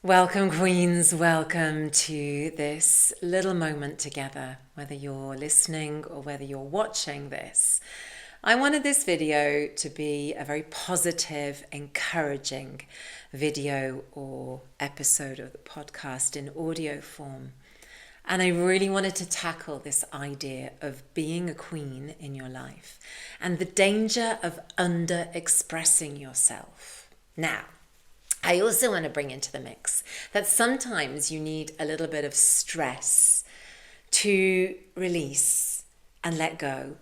Welcome, Queens. Welcome to this little moment together, whether you're listening or whether you're watching this. I wanted this video to be a very positive, encouraging video or episode of the podcast in audio form. And I really wanted to tackle this idea of being a queen in your life and the danger of under-expressing yourself. Now, I also want to bring into the mix that sometimes you need a little bit of stress to release and let go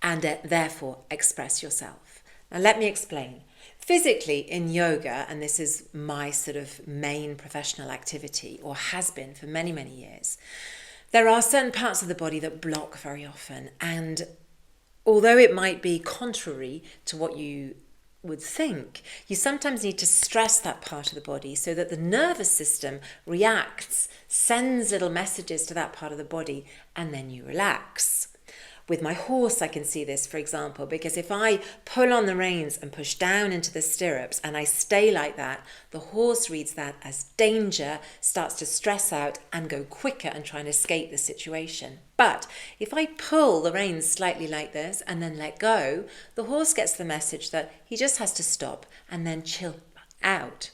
and therefore express yourself. Now let me explain. Physically in yoga, and this is my sort of main professional activity or has been for many, many years, there are certain parts of the body that block very often. And although it might be contrary to what you would think, you sometimes need to stress that part of the body so that the nervous system reacts, sends little messages to that part of the body, and then you relax. With my horse, I can see this, for example, because if I pull on the reins and push down into the stirrups and I stay like that, the horse reads that as danger, starts to stress out and go quicker and try and escape the situation. But if I pull the reins slightly like this and then let go, the horse gets the message that he just has to stop and then chill out.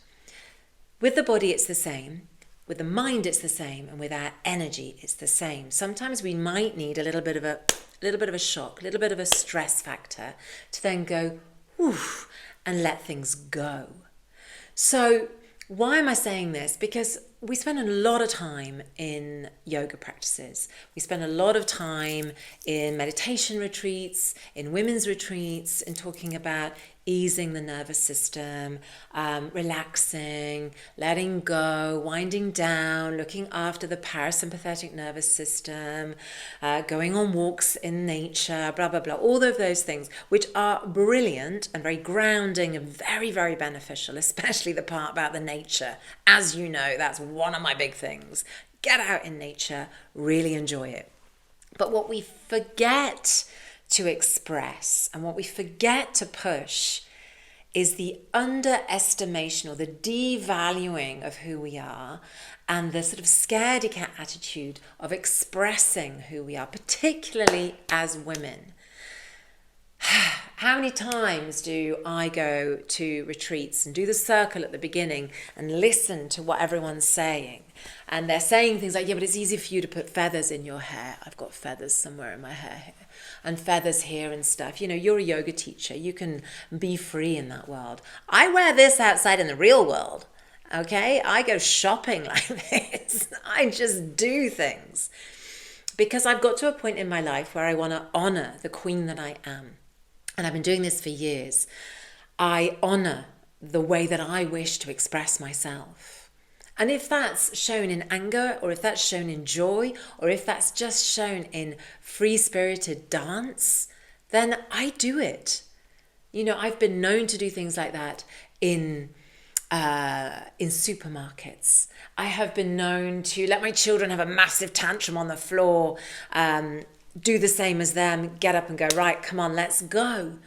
With the body, it's the same. With the mind, it's the same. And with our energy, it's the same. Sometimes we might need a little bit of a shock, a little bit of a stress factor to then go, whoosh, and let things go. So why am I saying this? Because we spend a lot of time in yoga practices. We spend a lot of time in meditation retreats, in women's retreats, in talking about easing the nervous system, relaxing, letting go, winding down, looking after the parasympathetic nervous system, going on walks in nature, blah, blah, blah, all of those things, which are brilliant and very grounding and very, very beneficial, especially the part about the nature. As you know, that's one of my big things. Get out in nature, really enjoy it. But what we forget to express and what we forget to push is the underestimation or the devaluing of who we are and the sort of scaredy cat attitude of expressing who we are, particularly as women. How many times do I go to retreats and do the circle at the beginning and listen to what everyone's saying? And they're saying things like, yeah, but it's easy for you to put feathers in your hair. I've got feathers somewhere in my hair here. And feathers here and stuff. You know, you're a yoga teacher. You can be free in that world. I wear this outside in the real world. Okay? I go shopping like this. I just do things. Because I've got to a point in my life where I want to honor the queen that I am. And I've been doing this for years. I honor the way that I wish to express myself. And if that's shown in anger, or if that's shown in joy, or if that's just shown in free-spirited dance, then I do it. You know, I've been known to do things like that in supermarkets. I have been known to let my children have a massive tantrum on the floor, do the same as them, get up and go, right, come on, let's go.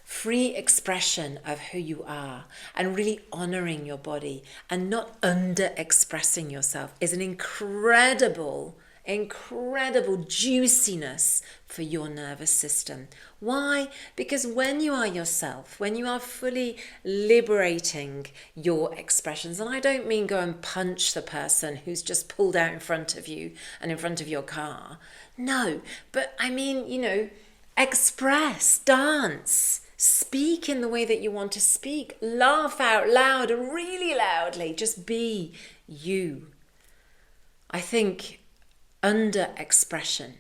Free expression of who you are and really honoring your body and not under-expressing yourself is an incredible juiciness for your nervous system. Why? Because when you are yourself, when you are fully liberating your expressions, and I don't mean go and punch the person who's just pulled out in front of you and in front of your car. No, but I mean, you know, express, dance, speak in the way that you want to speak, laugh out loud and really loudly, just be you. I think under-expression,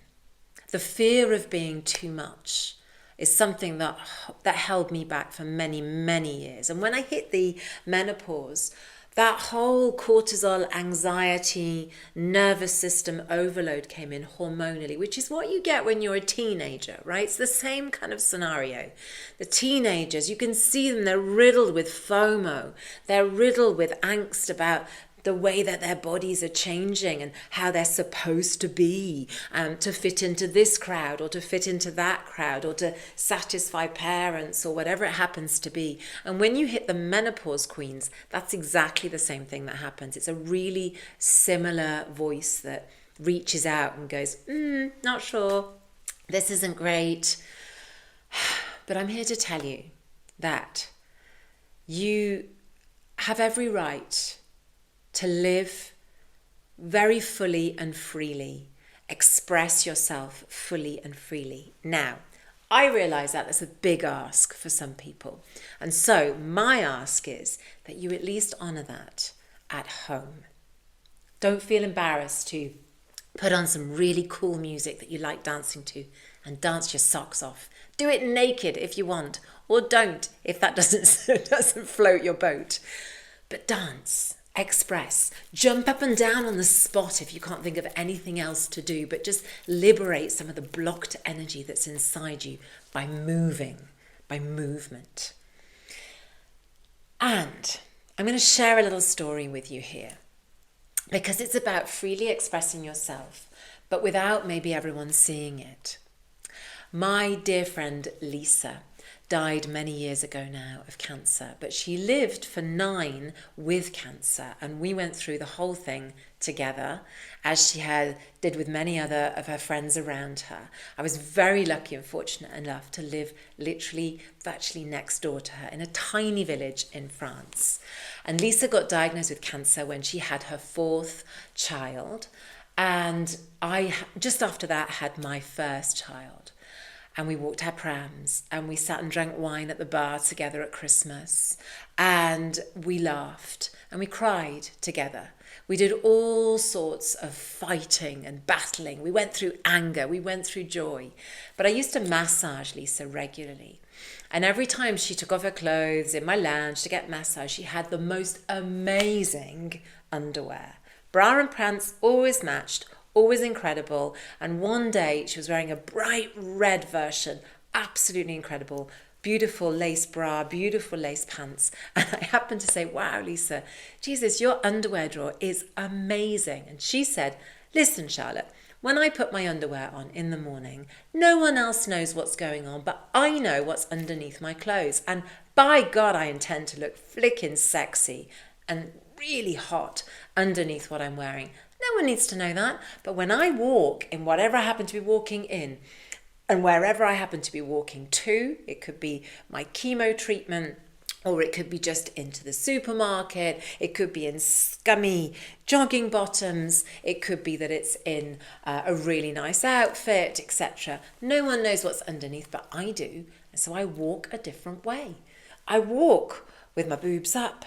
the fear of being too much, is something that held me back for many, many years. And when I hit the menopause, that whole cortisol, anxiety, nervous system overload came in hormonally, which is what you get when you're a teenager, right? It's the same kind of scenario. The teenagers, you can see them, they're riddled with FOMO. They're riddled with angst about the way that their bodies are changing and how they're supposed to be, to fit into this crowd or to fit into that crowd or to satisfy parents or whatever it happens to be. And when you hit the menopause, queens, that's exactly the same thing that happens. It's a really similar voice that reaches out and goes, not sure, this isn't great. But I'm here to tell you that you have every right to live very fully and freely, express yourself fully and freely. Now, I realize that that's a big ask for some people. And so my ask is that you at least honor that at home. Don't feel embarrassed to put on some really cool music that you like dancing to and dance your socks off. Do it naked if you want, or don't if that doesn't float your boat. But dance, express, jump up and down on the spot if you can't think of anything else to do, but just liberate some of the blocked energy that's inside you by moving, by movement. And I'm going to share a little story with you here, because it's about freely expressing yourself, but without maybe everyone seeing it. My dear friend Lisa died many years ago now of cancer, but she lived for 9 with cancer, and we went through the whole thing together, as she did with many other of her friends around her. I was very lucky and fortunate enough to live literally virtually next door to her in a tiny village in France. And Lisa got diagnosed with cancer when she had her 4th child, and I just after that had my first child. And we walked our prams, and we sat and drank wine at the bar together at Christmas, and we laughed and we cried together. We did all sorts of fighting and battling. We went through anger, we went through joy. But I used to massage Lisa regularly. And every time she took off her clothes in my lounge to get massaged, she had the most amazing underwear. Bra and pants always matched, always incredible. And one day she was wearing a bright red version, absolutely incredible, beautiful lace bra, beautiful lace pants. And I happened to say, wow, Lisa, Jesus, your underwear drawer is amazing. And she said, listen, Charlotte, when I put my underwear on in the morning, no one else knows what's going on, but I know what's underneath my clothes. And by God, I intend to look flicking sexy and really hot underneath what I'm wearing. No one needs to know that. But when I walk in whatever I happen to be walking in, and wherever I happen to be walking to, it could be my chemo treatment, or it could be just into the supermarket, it could be in scummy jogging bottoms, it could be that it's in a really nice outfit, etc. No one knows what's underneath, but I do. And so I walk a different way. I walk with my boobs up.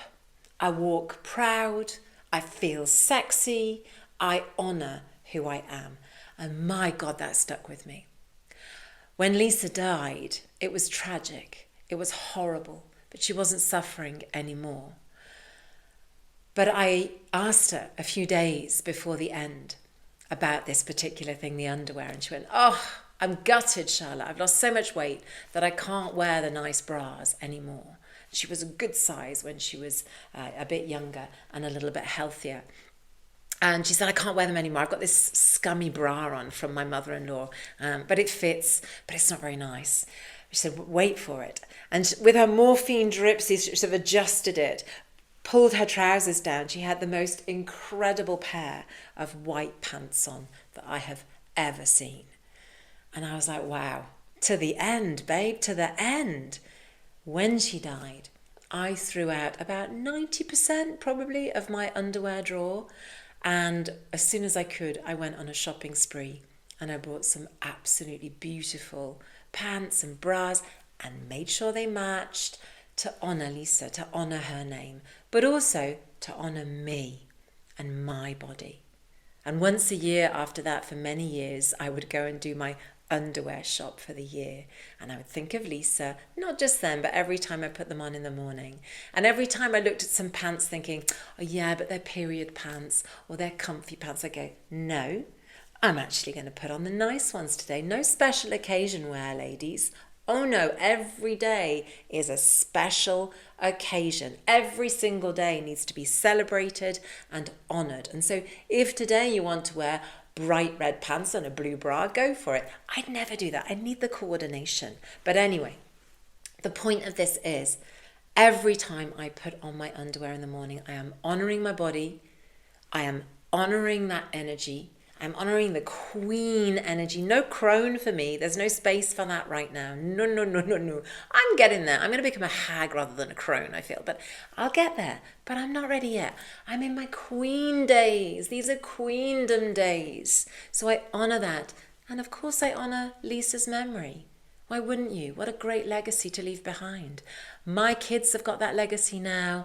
I walk proud. I feel sexy. I honour who I am. And my God, that stuck with me. When Lisa died, it was tragic. It was horrible, but she wasn't suffering anymore. But I asked her a few days before the end about this particular thing, the underwear, and she went, oh, I'm gutted, Charlotte. I've lost so much weight that I can't wear the nice bras anymore. She was a good size when she was a bit younger and a little bit healthier. And she said, I can't wear them anymore. I've got this scummy bra on from my mother-in-law, but it fits, but it's not very nice. She said, wait for it. And with her morphine drips, she sort of adjusted it, pulled her trousers down. She had the most incredible pair of white pants on that I have ever seen. And I was like, wow, to the end, babe, to the end. When she died, I threw out about 90% probably of my underwear drawer. And as soon as I could, I went on a shopping spree and I bought some absolutely beautiful pants and bras and made sure they matched to honour Lisa, to honour her name, but also to honour me and my body. And once a year after that, for many years, I would go and do my underwear shop for the year, and I would think of Lisa, not just then, but every time I put them on in the morning. And every time I looked at some pants thinking, oh yeah, but they're period pants or they're comfy pants, I go, no, I'm actually going to put on the nice ones today. No special occasion wear, ladies, Oh no, every day is a special occasion. Every single day needs to be celebrated and honored. And so if today you want to wear bright red pants and a blue bra, go for it. I'd never do that. I need the coordination. But anyway, the point of this is every time I put on my underwear in the morning, I am honoring my body. I am honoring that energy. I'm honoring the queen energy. No crone for me. There's no space for that right now. No, no, no, no, no. I'm getting there. I'm going to become a hag rather than a crone, I feel. But I'll get there. But I'm not ready yet. I'm in my queen days. These are queendom days. So I honor that. And of course I honor Lisa's memory. Why wouldn't you? What a great legacy to leave behind. My kids have got that legacy now.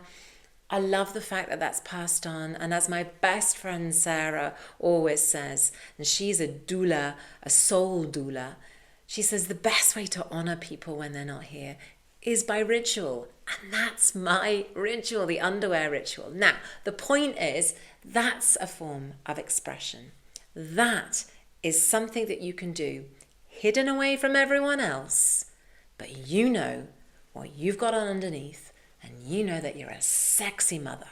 I love the fact that that's passed on. And as my best friend Sarah always says, and she's a doula, a soul doula, she says the best way to honor people when they're not here is by ritual. And that's my ritual, the underwear ritual. Now, the point is that's a form of expression. That is something that you can do hidden away from everyone else, but you know what you've got on underneath. And you know that you're a sexy mother.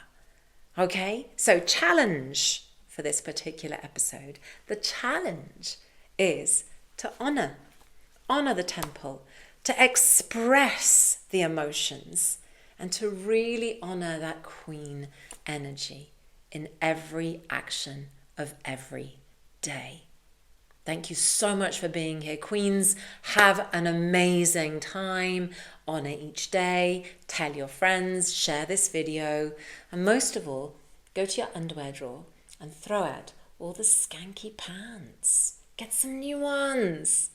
Okay? So challenge for this particular episode. The challenge is to honor the temple, to express the emotions, and to really honor that queen energy in every action of every day. Thank you so much for being here. Queens, have an amazing time. Honor each day. Tell your friends. Share this video. And most of all, go to your underwear drawer and throw out all the skanky pants. Get some new ones.